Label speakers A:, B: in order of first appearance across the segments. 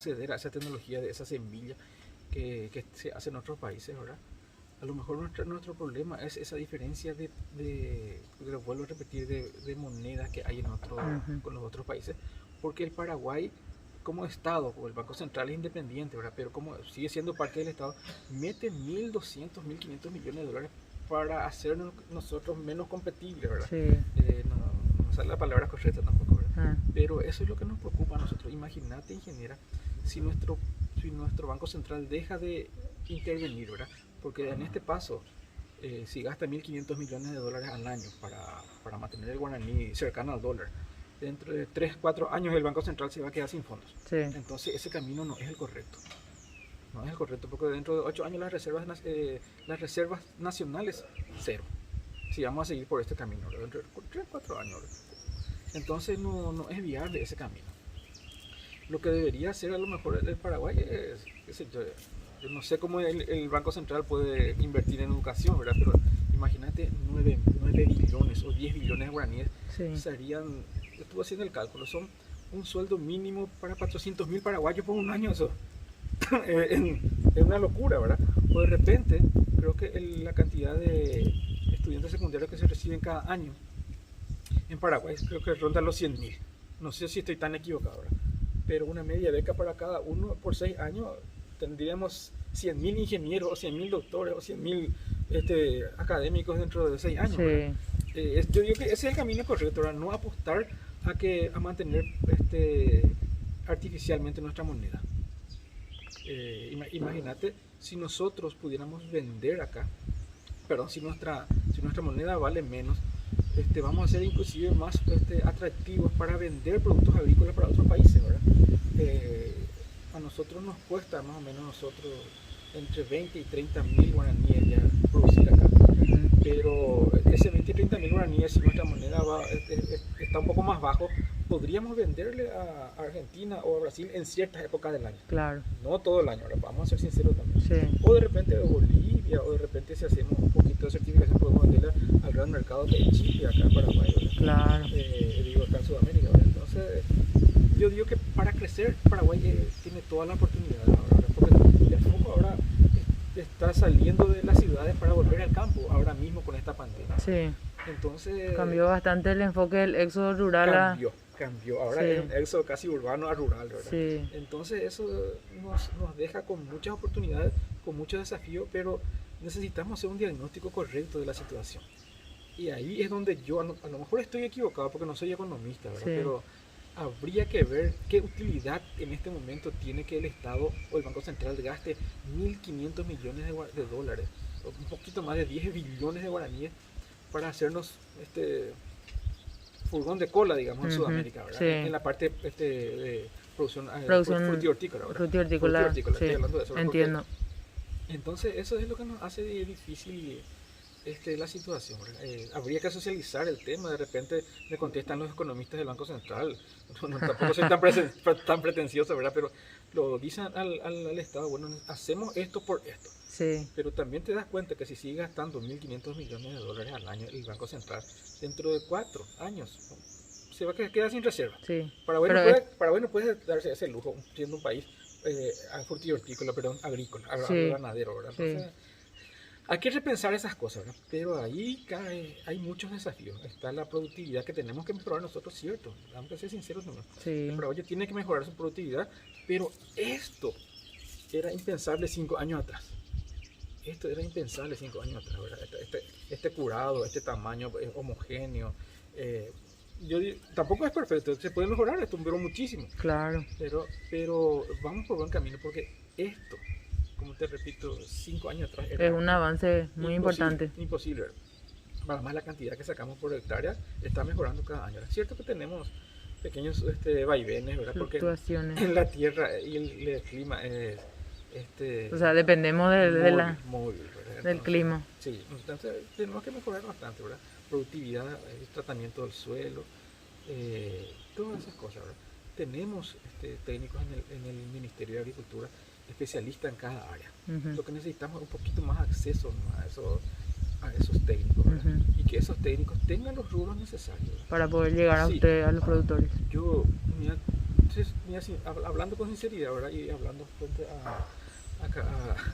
A: acceder a esa tecnología de esa semilla que se hace en otros países, ¿verdad? A lo mejor nuestro problema es esa diferencia lo vuelvo a repetir, de monedas que hay
B: Ujú.
A: con los otros países, porque el Paraguay como Estado, o el Banco Central es independiente, ¿verdad? Pero como sigue siendo parte del Estado, mete 1.200, 1.500 millones de dólares para hacernos nosotros menos competibles, ¿verdad?
B: Sí.
A: No sale la palabra correcta tampoco, ¿verdad?
B: Ah.
A: Pero eso es lo que nos preocupa a nosotros. Imagínate, ingeniera, si nuestro Banco Central deja de intervenir, ¿verdad? Porque en este paso, si gasta 1.500 millones de dólares al año para mantener el guaraní cercano al dólar, dentro de 3 4 años el Banco Central se va a quedar sin fondos.
B: Sí.
A: Entonces ese camino no es el correcto. No es el correcto porque dentro de 8 años las reservas nacionales, cero. Si vamos a seguir por este camino, dentro de 3 4 años. Entonces no es viable ese camino. Lo que debería hacer a lo mejor el Paraguay es, qué sé yo no sé cómo el Banco Central puede invertir en educación, ¿verdad? Pero imagínate 9 billones o 10 billones de guaraníes
B: Sí.
A: serían, estuve haciendo el cálculo, son un sueldo mínimo para 400.000 paraguayos por un año, eso. Es una locura, ¿verdad? O de repente, creo que la cantidad de estudiantes secundarios que se reciben cada año en Paraguay creo que ronda los 100.000. No sé si estoy tan equivocado, ¿verdad? Pero una media beca para cada uno por 6 años tendríamos 100.000 ingenieros o 100.000 doctores o 100.000 académicos dentro de 6 años, ¿verdad?
B: Sí.
A: Yo digo que ese es el camino correcto, ¿verdad? No apostar a mantener artificialmente nuestra moneda. Imagínate si nosotros pudiéramos vender acá, perdón, si nuestra moneda vale menos, vamos a ser inclusive más atractivos para vender productos agrícolas para otros países, ¿verdad? A nosotros nos cuesta más o menos entre 20 y 30 mil guaraníes ya producir acá.
B: Ujú.
A: Pero ese 20 y 30 mil guaraníes, si nuestra moneda está un poco más bajo, podríamos venderle a Argentina o a Brasil en ciertas épocas del año.
B: Claro.
A: No todo el año, ahora vamos a ser sinceros también.
B: Sí.
A: O de repente a Bolivia, o de repente si hacemos un poquito de certificación podemos venderla al gran mercado que es Chile, acá en Paraguay, ¿verdad?
B: Claro.
A: Digo, acá en Sudamérica, ¿verdad? Entonces, yo digo que para crecer Paraguay tiene toda la oportunidad ahora, porque el foco ahora está saliendo de las ciudades para volver al campo, ahora mismo con esta pandemia.
B: Sí.
A: Entonces,
B: Cambió bastante el enfoque del éxodo rural a...
A: cambió. Ahora
B: Sí.
A: es un éxodo casi urbano a rural, ¿verdad?
B: Sí.
A: Entonces eso nos deja con muchas oportunidades, con muchos desafíos, pero necesitamos hacer un diagnóstico correcto de la situación. Y ahí es donde yo, a lo mejor estoy equivocado porque no soy economista, ¿verdad?
B: Sí.
A: Pero habría que ver qué utilidad en este momento tiene que el Estado o el Banco Central gaste 1.500 millones de dólares, o un poquito más de 10 billones de guaraníes para hacernos furgón de cola, digamos, en
B: Ujú.
A: Sudamérica, ¿verdad?
B: Sí.
A: En la parte de producción,
B: Producción
A: frutícola, ¿verdad?
B: frutihortícola.
A: Frutícola,
B: Sí.
A: estoy hablando de eso, ¿verdad?
B: Entiendo.
A: Entonces eso es lo que nos hace difícil la situación, ¿verdad? Habría que socializar el tema, de repente me contestan los economistas del Banco Central, tampoco soy tan pretencioso, ¿verdad? Pero lo dicen al Estado, bueno, hacemos esto por esto.
B: Sí.
A: Pero también te das cuenta que si sigue gastando 1.500 millones de dólares al año el Banco Central, dentro de 4 años se va a quedar sin reserva.
B: Sí.
A: Paraguay
B: Pero
A: no puede darse ese lujo siendo un país frutícola, perdón, agrícola,
B: sí.
A: ganadero, ¿verdad?
B: Sí.
A: Entonces, hay que repensar esas cosas, ¿verdad? Pero ahí hay muchos desafíos. Está la productividad que tenemos que mejorar nosotros, cierto. Vamos a ser sinceros nomás.
B: Sí.
A: El Paraguay tiene que mejorar su productividad, pero esto era impensable 5 años atrás. Esto era impensable 5 años atrás, ¿verdad? Este curado, este tamaño homogéneo. Tampoco es perfecto, se puede mejorar esto, pero muchísimo.
B: Claro.
A: Pero vamos por buen camino porque esto, como te repito, 5 años atrás
B: Es un avance muy importante.
A: Imposible. Además la cantidad que sacamos por hectárea está mejorando cada año. Es cierto que tenemos pequeños vaivenes, ¿verdad? Porque
B: Fluctuaciones.
A: en la tierra y el clima es
B: O sea, dependemos
A: móvil, ¿verdad?
B: del clima.
A: Sí, entonces tenemos que mejorar bastante, ¿verdad? Productividad, el tratamiento del suelo, todas esas cosas, ¿verdad? Tenemos técnicos en el Ministerio de Agricultura, especialistas en cada área.
B: Ujú.
A: Lo que necesitamos es un poquito más acceso, ¿no? a esos técnicos, ¿verdad?
B: Ujú.
A: Y que esos técnicos tengan los rubros necesarios, ¿verdad?
B: Para poder llegar a
A: Sí.
B: usted, a los productores.
A: Yo, mira, Entonces, mira, hablando con sinceridad, ¿verdad? Y hablando frente a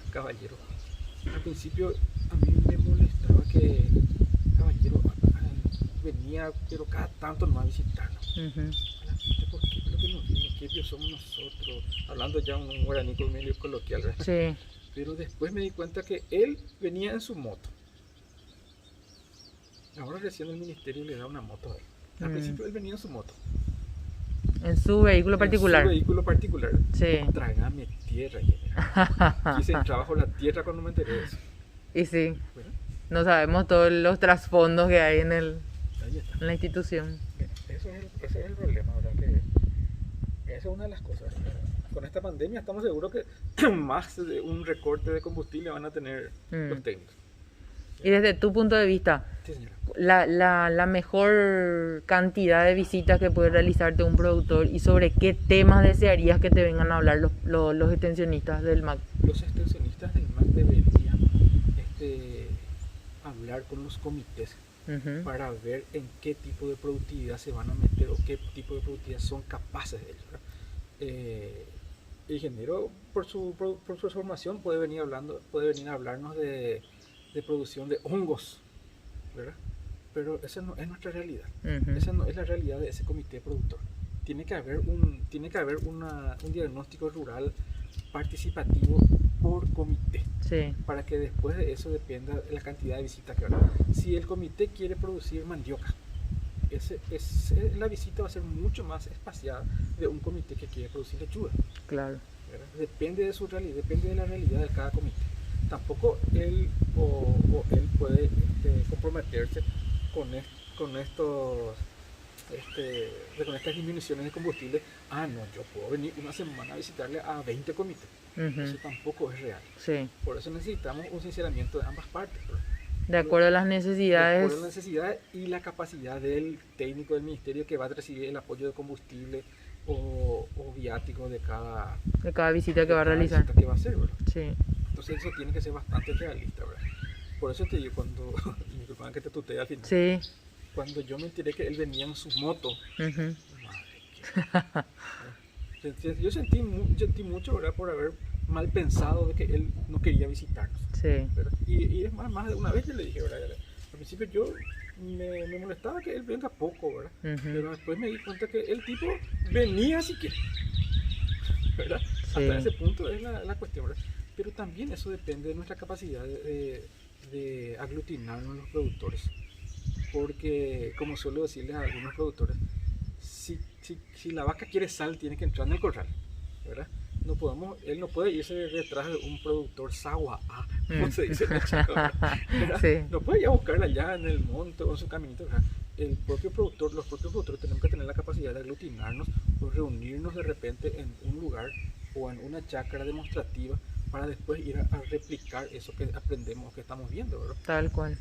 A: Caballero, al principio a mí me molestaba que Caballero venía, pero cada tanto no va a visitarnos. A la gente, ¿por qué? Lo que nos viene, qué Dios somos nosotros, hablando ya un guaraní medio coloquial, ¿verdad?
B: Sí.
A: Pero después me di cuenta que él venía en su moto. Ahora recién el ministerio le da una moto a él. Al principio él venía en su moto.
B: En su vehículo particular.
A: En su vehículo particular.
B: Sí.
A: Trágame tierra, general. Quise entrar bajo la tierra cuando me enteré de eso.
B: Y sí.
A: Bueno,
B: no sabemos todos los trasfondos que hay en la institución.
A: Ese es el problema, ¿verdad? Que esa es una de las cosas. Con esta pandemia estamos seguros que más de un recorte de combustible van a tener los técnicos.
B: Y desde tu punto de vista,
A: sí, señora,
B: la mejor cantidad de visitas que puede realizarte un productor y sobre qué temas desearías que te vengan a hablar los extensionistas del MAC.
A: Los extensionistas del MAC deberían hablar con los comités para ver en qué tipo de productividad se van a meter o qué tipo de productividad son capaces de ellos, ¿verdad? El ingeniero, por su formación, puede venir a hablarnos de producción de hongos, ¿verdad? Pero esa no es nuestra realidad. Esa no es la realidad de ese comité productor. Tiene que haber un diagnóstico rural participativo por comité,
B: sí,
A: para que después de eso dependa la cantidad de visitas que habrá. Si el comité quiere producir mandioca, la visita va a ser mucho más espaciada de un comité que quiere producir lechuga.
B: Claro.
A: ¿Verdad? Depende de su realidad, depende de la realidad de cada comité. Tampoco él él puede comprometerse con estas disminuciones de combustible. No, yo puedo venir una semana a visitarle a 20 comités. Eso tampoco es real.
B: Sí.
A: Por eso necesitamos un sinceramiento de ambas partes, ¿verdad?
B: De acuerdo a las necesidades.
A: De acuerdo a las necesidades y la capacidad del técnico del ministerio que va a recibir el apoyo de combustible o viático de cada
B: visita que va a realizar.
A: Visita que va a hacer, ¿verdad?
B: Sí.
A: Entonces eso tiene que ser bastante realista, ¿verdad? Por eso te digo, y me disculpan que te tutee al final.
B: Sí.
A: Cuando yo me enteré que él venía en su moto, madre mía. Yo sentí mucho, ¿verdad? Por haber mal pensado de que él no quería visitarnos.
B: Sí.
A: Y es más de una vez yo le dije, ¿verdad? Al principio yo me molestaba que él venga poco, ¿verdad? Pero después me di cuenta que el tipo venía así que, ¿verdad? Sí. Hasta ese punto es la cuestión, ¿verdad? Pero también eso depende de nuestra capacidad de aglutinarnos los productores. Porque, como suelo decirles a algunos productores, si la vaca quiere sal, tiene que entrar en el corral, ¿verdad? Él no puede irse detrás de un productor sagua, como se dice en el Chaco, ¿verdad? Sí. No puede ir a buscarla allá en el monte o en su caminito, ¿verdad? Los propios productores tenemos que tener la capacidad de aglutinarnos o reunirnos de repente en un lugar o en una chácara demostrativa para después ir a replicar eso que aprendemos, que estamos viendo, ¿verdad?
B: Tal cual.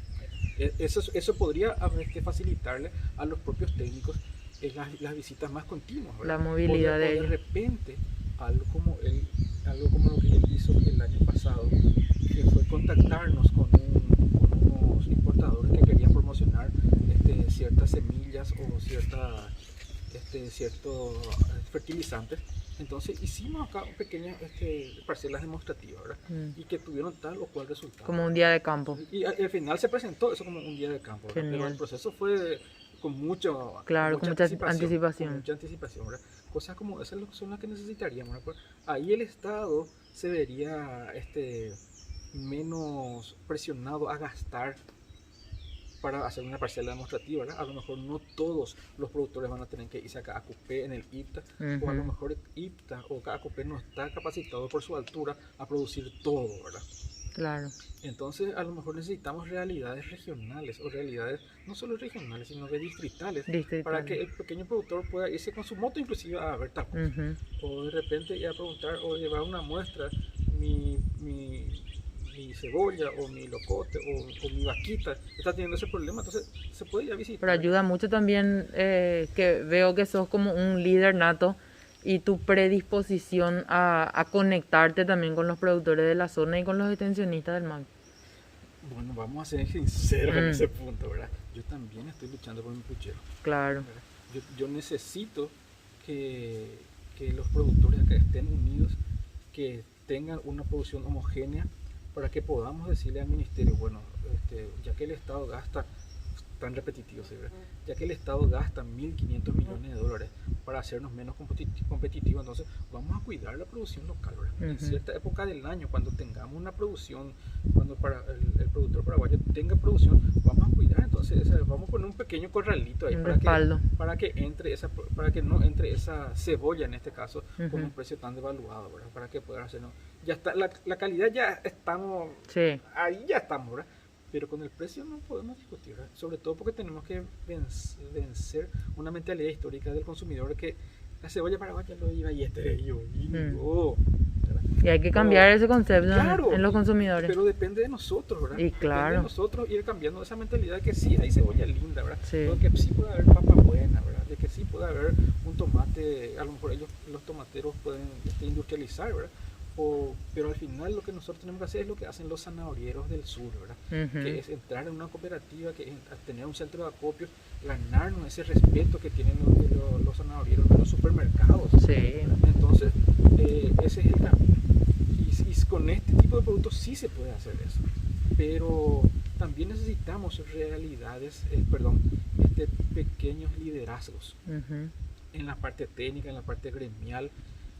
A: Eso podría haber que facilitarle a los propios técnicos las visitas más continuas, ¿verdad?
B: La movilidad de ellos.
A: De repente, algo como lo que él hizo el año pasado, que fue contactarnos con unos importadores que querían promocionar ciertas semillas o ciertos fertilizantes. Entonces hicimos acá pequeñas parcelas demostrativas, ¿verdad? Y que tuvieron tal o cual resultado.
B: Como un día de campo.
A: Y al final se presentó eso como un día de campo, ¿verdad? Pero el proceso fue con mucha anticipación. ¿Verdad? Cosas como esas son las que necesitaríamos, ¿verdad? Ahí el Estado se vería menos presionado a gastar para hacer una parcela demostrativa, ¿verdad? A lo mejor no todos los productores van a tener que irse a Caacupé en el IPTA, o a lo mejor IPTA o Caacupé no está capacitado por su altura a producir todo, ¿verdad?
B: Claro.
A: Entonces a lo mejor necesitamos realidades regionales o realidades no solo regionales sino de distritales. Para que el pequeño productor pueda irse con su moto inclusive a ver tapos, o de repente ir a preguntar o llevar una muestra, mi cebolla o mi locote o mi vaquita está teniendo ese problema, entonces se puede ir a visitar.
B: Pero ayuda mucho también que veo que sos como un líder nato y tu predisposición a conectarte también con los productores de la zona y con los extensionistas del MAC.
A: Bueno, vamos a ser sinceros en ese punto, ¿verdad? Yo también estoy luchando por mi puchero.
B: Claro.
A: Yo necesito que que los productores acá estén unidos, que tengan una producción homogénea, para que podamos decirle al ministerio, bueno, ya que el Estado gasta, tan repetitivo, ¿sí? Ya que el Estado gasta 1.500 millones de dólares para hacernos menos competitivos, entonces vamos a cuidar la producción local, ¿verdad? En cierta época del año, cuando tengamos una producción, cuando el productor paraguayo tenga producción, vamos a cuidar, entonces vamos a poner un pequeño corralito ahí para que entre para que no entre esa cebolla en este caso con un precio tan devaluado, ¿verdad? Para que pueda hacernos, ya está, la calidad ya estamos, ahí ya estamos, ¿verdad? Pero con el precio no podemos discutir, ¿verdad? Sobre todo porque tenemos que vencer una mentalidad histórica del consumidor que la cebolla paraguaya lo iba y
B: y hay que cambiar ese concepto en los consumidores.
A: Pero depende de nosotros, ¿verdad?
B: Y claro.
A: Depende de nosotros ir cambiando esa mentalidad de que sí hay cebolla linda, ¿verdad? Pero que sí puede haber papa buena, ¿verdad? De que sí puede haber un tomate, a lo mejor ellos, los tomateros pueden industrializar, ¿verdad? Pero al final lo que nosotros tenemos que hacer es lo que hacen los zanahorieros del sur, ¿verdad? Que es entrar en una cooperativa, que es tener un centro de acopio, ganarnos ese respeto que tienen los zanahorieros de los supermercados. Entonces, ese es el camino. Y con este tipo de productos sí se puede hacer eso. Pero también necesitamos pequeños liderazgos en la parte técnica, en la parte gremial.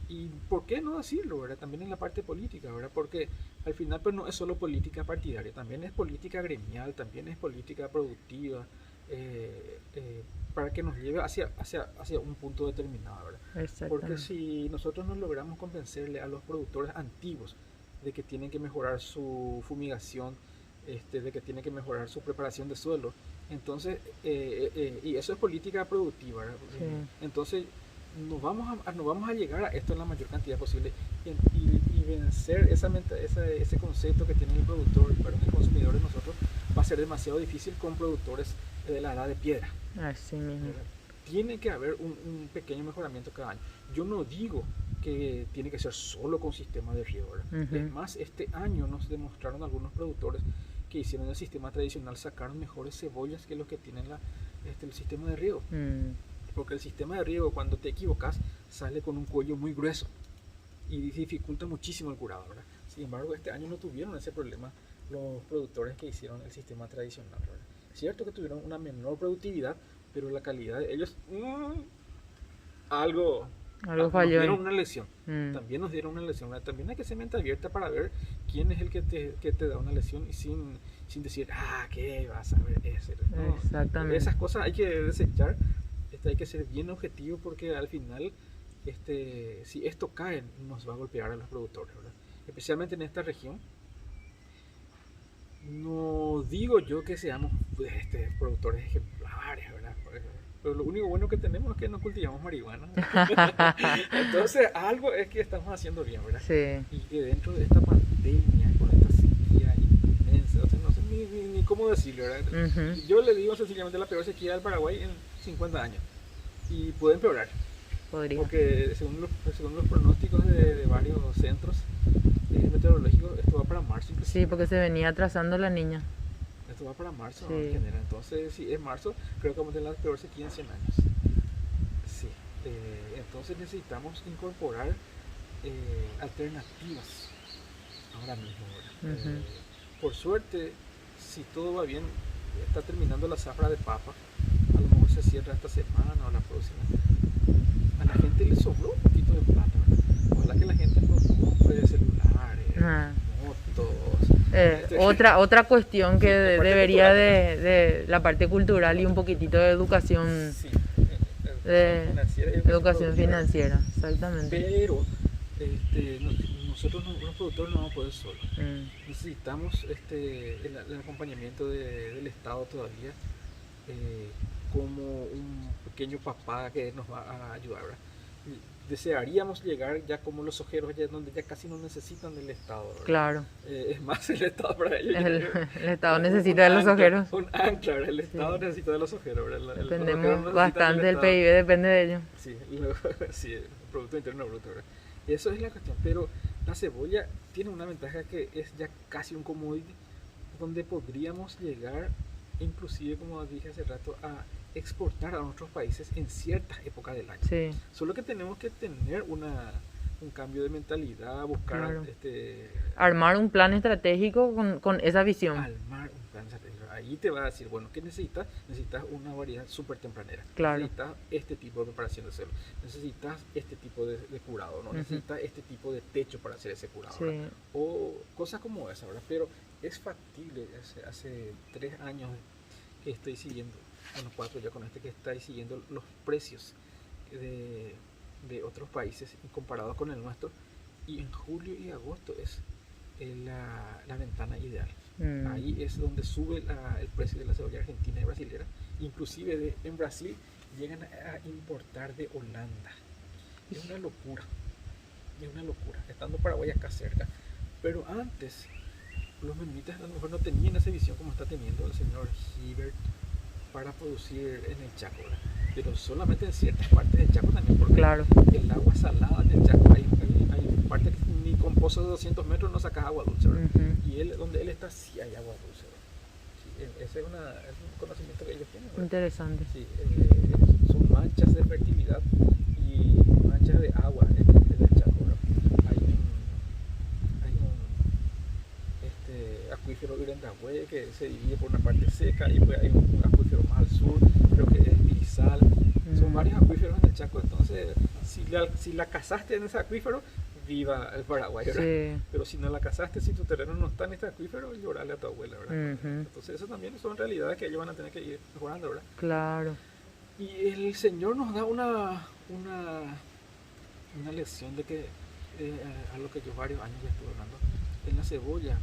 A: Y por qué no decirlo, ¿verdad? También en la parte política, ¿verdad? Porque al final pues no es solo política partidaria, también es política gremial, también es política productiva, para que nos lleve hacia un punto determinado, ¿verdad? Porque si nosotros no logramos convencerle a los productores antiguos de que tienen que mejorar su fumigación, de que tienen que mejorar su preparación de suelo, entonces, y eso es política productiva, ¿verdad? Entonces nos vamos a llegar a esto en la mayor cantidad posible y vencer ese concepto que tiene el productor, pero el consumidor de nosotros va a ser demasiado difícil con productores de la edad de piedra.
B: Así mismo.
A: Tiene que haber un pequeño mejoramiento cada año. Yo no digo que tiene que ser solo con sistema de riego, ¿verdad? Es más, este año nos demostraron algunos productores que hicieron el sistema tradicional, sacaron mejores cebollas que los que tienen el sistema de riego. Porque el sistema de riego, cuando te equivocas, sale con un cuello muy grueso y dificulta muchísimo el curado, ¿verdad? Sin embargo, este año no tuvieron ese problema los productores que hicieron el sistema tradicional, ¿verdad? Cierto que tuvieron una menor productividad, pero la calidad de ellos, algo falló. Nos dieron una lección. También nos dieron una lección, ¿verdad? También hay que ser mente abierta para ver quién es el que te da una lección y sin decir, ¿qué vas a ver ese? No, exactamente. Esas cosas hay que desechar. Hay que ser bien objetivo porque al final si esto cae nos va a golpear a los productores, ¿verdad? Especialmente en esta región. No digo yo que seamos productores ejemplares, ¿verdad? Pero lo único bueno que tenemos es que no cultivamos marihuana. Entonces algo es que estamos haciendo bien, ¿verdad? Y que dentro de esta pandemia, con esta sequía inmensa, no sé ni cómo decirlo, ¿verdad? Yo le digo sencillamente la peor sequía del Paraguay en 50 años. Y puede empeorar. Porque según los pronósticos de varios centros meteorológicos, esto va para marzo inclusive.
B: Sí, porque se venía atrasando la niña.
A: Esto va para marzo en general. Entonces, si es marzo, creo que vamos a tener la peor sequía en 100 años. Sí. Entonces necesitamos incorporar alternativas ahora mismo, ¿verdad? Por suerte, si todo va bien, está terminando la zafra de papa. A lo mejor se cierra esta semana o la próxima. A la gente le sobró un poquito de plata, ¿verdad? Ojalá que la gente no compre celulares, motos.
B: Otra cuestión que debería de la parte cultural y un poquitito de educación, educación financiera, exactamente.
A: Pero nosotros los productores no vamos a poder solos. Necesitamos el acompañamiento del Estado todavía. Como un pequeño papá que nos va a ayudar, ¿verdad? Desearíamos llegar ya como los ojeros, allá donde ya casi no necesitan del Estado, ¿verdad?
B: Claro.
A: Es más el Estado para ellos.
B: El Estado necesita de los ojeros.
A: Un ancla, ¿verdad? El Estado necesita de los ojeros, ¿verdad?
B: Dependemos bastante del PIB, depende de ello.
A: Sí, el Producto Interno Bruto, ¿verdad? Eso es la cuestión, pero la cebolla tiene una ventaja que es ya casi un commodity, donde podríamos llegar, inclusive como dije hace rato, a exportar a nuestros países en ciertas épocas del año.
B: Sí,
A: Solo que tenemos que tener un cambio de mentalidad, buscar
B: claro. Armar un plan estratégico con esa visión.
A: armar un plan estratégico. Ahí te va a decir, bueno, ¿qué necesitas? Necesitas una variedad súper tempranera.
B: Claro.
A: Necesitas este tipo de preparación de células. Necesitas este tipo de curado, ¿no?
B: Ujú.
A: Necesitas este tipo de techo para hacer ese curado.
B: Sí.
A: ¿Verdad? O cosas como esa, ¿verdad? Pero es factible. Hace 3 años que estoy siguiendo, bueno, 4 ya con este, que estoy siguiendo los precios de otros países y comparados con el nuestro. Y en julio y agosto es la ventana ideal. Ahí es donde sube el precio de la cebolla argentina y brasilera. Inclusive en Brasil llegan a importar de Holanda. Es una locura. Es una locura. Estando Paraguay acá cerca. Pero antes, los menonitas a lo mejor no tenían esa visión como está teniendo el señor Hibbert para producir en el Chaco, ¿verdad? Pero solamente en ciertas partes del Chaco también, porque
B: Claro.
A: el agua salada del Chaco, hay partes que ni con pozos de 200 metros no sacas agua dulce, ¿verdad?
B: Ujú.
A: Y donde él está sí hay agua dulce, ¿verdad? Sí, ese es un conocimiento que ellos tienen, ¿verdad?
B: Interesante.
A: Sí, son manchas de fertilidad y manchas de agua en el Chaco, ¿verdad? Hay un acuífero Irendahue que se divide por una parte seca, y pues hay un acuífero más al sur, creo que es Grisal. Son varios acuíferos en el Chaco, entonces si la cazaste en ese acuífero, viva el Paraguay, ¿verdad?
B: Sí.
A: Pero si no la cazaste, si tu terreno no está en este acuífero, llorarle a tu abuela, ¿verdad?
B: Ujú.
A: Entonces eso también son realidades que ellos van a tener que ir mejorando, ¿verdad?
B: Claro.
A: Y el Señor nos da una lección de que, a lo que yo varios años ya estuve hablando, en la cebolla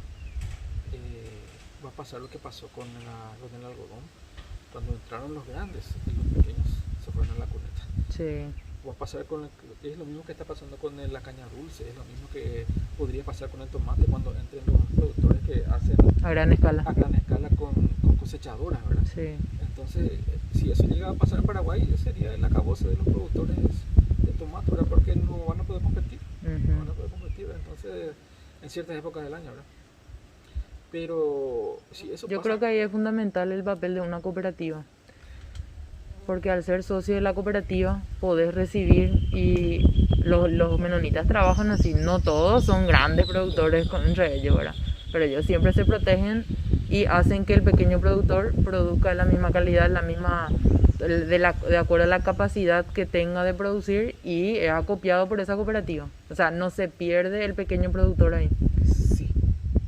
A: va a pasar lo que pasó con el algodón. Cuando entraron los grandes y los pequeños se fueron a la cuneta.
B: Sí.
A: Va a pasar es lo mismo que está pasando con la caña dulce, es lo mismo que podría pasar con el tomate cuando entren los productores que hacen
B: A gran escala.
A: con cosechadoras, ¿verdad?
B: Sí.
A: Entonces, si eso llega a pasar en Paraguay, sería el acabose de los productores de tomate, ¿verdad? Porque no van a poder competir, no van a
B: Ujú.
A: poder competir, ¿verdad? Entonces, en ciertas épocas del año, ¿verdad? Pero si eso
B: Yo
A: pasa,
B: creo que ahí es fundamental el papel de una cooperativa, porque al ser socio de la cooperativa podés recibir, y los menonitas trabajan así, no todos son grandes productores entre ellos, ¿verdad? Pero ellos siempre se protegen y hacen que el pequeño productor produzca de la misma calidad, de acuerdo a la capacidad que tenga de producir, y es acopiado por esa cooperativa. O sea, no se pierde el pequeño productor ahí.
A: sí.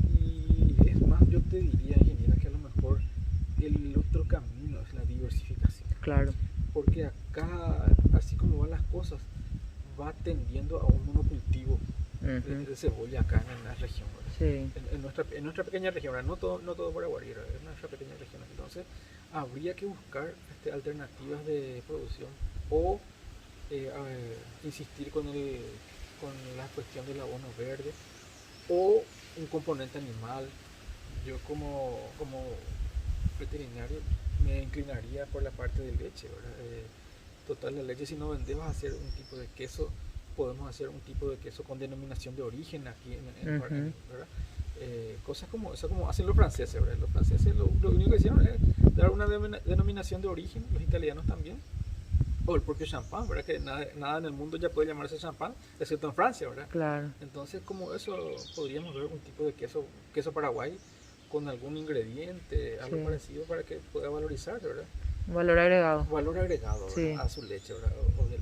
A: Y es más, yo te diría, ingeniera, que a lo mejor el otro camino es la diversificación.
B: Claro.
A: Porque acá, así como van las cosas, va tendiendo a un monocultivo de cebolla acá en la región, ¿verdad?
B: Sí.
A: En nuestra pequeña región, ¿verdad? No todo Paraguay, ¿verdad? En nuestra pequeña región. Entonces, habría que buscar alternativas de producción, o insistir con la cuestión del abono verde, o un componente animal. Yo como veterinario me inclinaría por la parte de leche, ¿verdad? Total, la leche, si no vendemos a hacer un tipo de queso, podemos hacer un tipo de queso con denominación de origen aquí en ¿verdad? Cosas como eso, como hacen los franceses, ¿verdad? Los franceses lo único que hicieron es dar una denominación de origen, los italianos también, o el propio champán, ¿verdad? Que nada en el mundo ya puede llamarse champán, excepto en Francia, ¿verdad?
B: Claro.
A: Entonces, como eso, podríamos ver un tipo de queso Paraguay, con algún ingrediente, algo
B: Sí.
A: parecido, para que pueda valorizarse, ¿verdad?
B: Valor agregado.
A: Valor agregado, ¿verdad?
B: Sí.
A: A su leche, ¿verdad?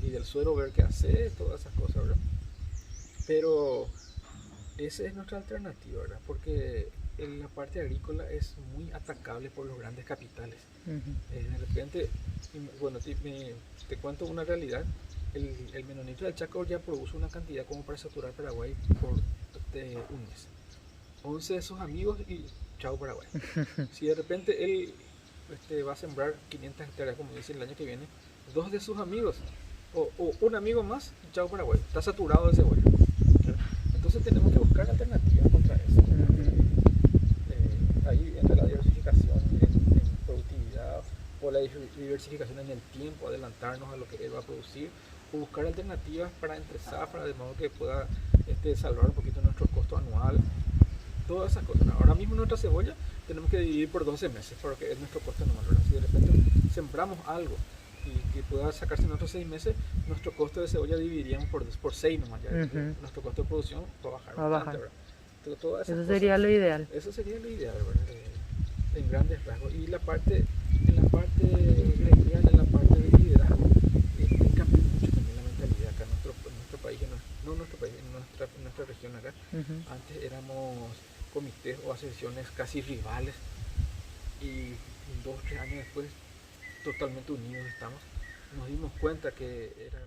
A: Y del suero, ver qué hace, todas esas cosas, ¿verdad? Pero esa es nuestra alternativa, ¿verdad? Porque la parte agrícola es muy atacable por los grandes capitales.
B: Ujú.
A: De repente, bueno, te cuento una realidad. El menonita del Chaco ya produce una cantidad como para saturar Paraguay por un mes. 11 de sus amigos y chao Paraguay. Si de repente él va a sembrar 500 hectáreas, como dice, el año que viene, 2 de sus amigos o un amigo más, chao Paraguay, está saturado de cebolla. Entonces tenemos que buscar alternativas contra eso. Ahí entra la diversificación en productividad, o la diversificación en el tiempo, adelantarnos a lo que él va a producir, o buscar alternativas para entre zafra, de modo que pueda salvar un poquito nuestro costo anual. Todas esas cosas. Ahora mismo nuestra cebolla tenemos que dividir por 12 meses, porque es nuestro costo anual, ¿verdad? Si de repente sembramos algo y que pueda sacarse en otros 6 meses, nuestro costo de cebolla dividiríamos por 6 nomás, ya. Nuestro costo de producción va a bajar bastante, ¿verdad? Entonces, todas esas
B: Eso
A: cosas,
B: sería lo ideal.
A: eso sería lo ideal, ¿verdad? En grandes rasgos. Y en la parte gremial, en la parte de liderazgo, cambió mucho también la mentalidad acá en nuestro país, no en nuestro país, en nuestra región acá. Antes éramos comités o asociaciones casi rivales y 2 o 3 años después totalmente unidos estamos. Nos dimos cuenta que era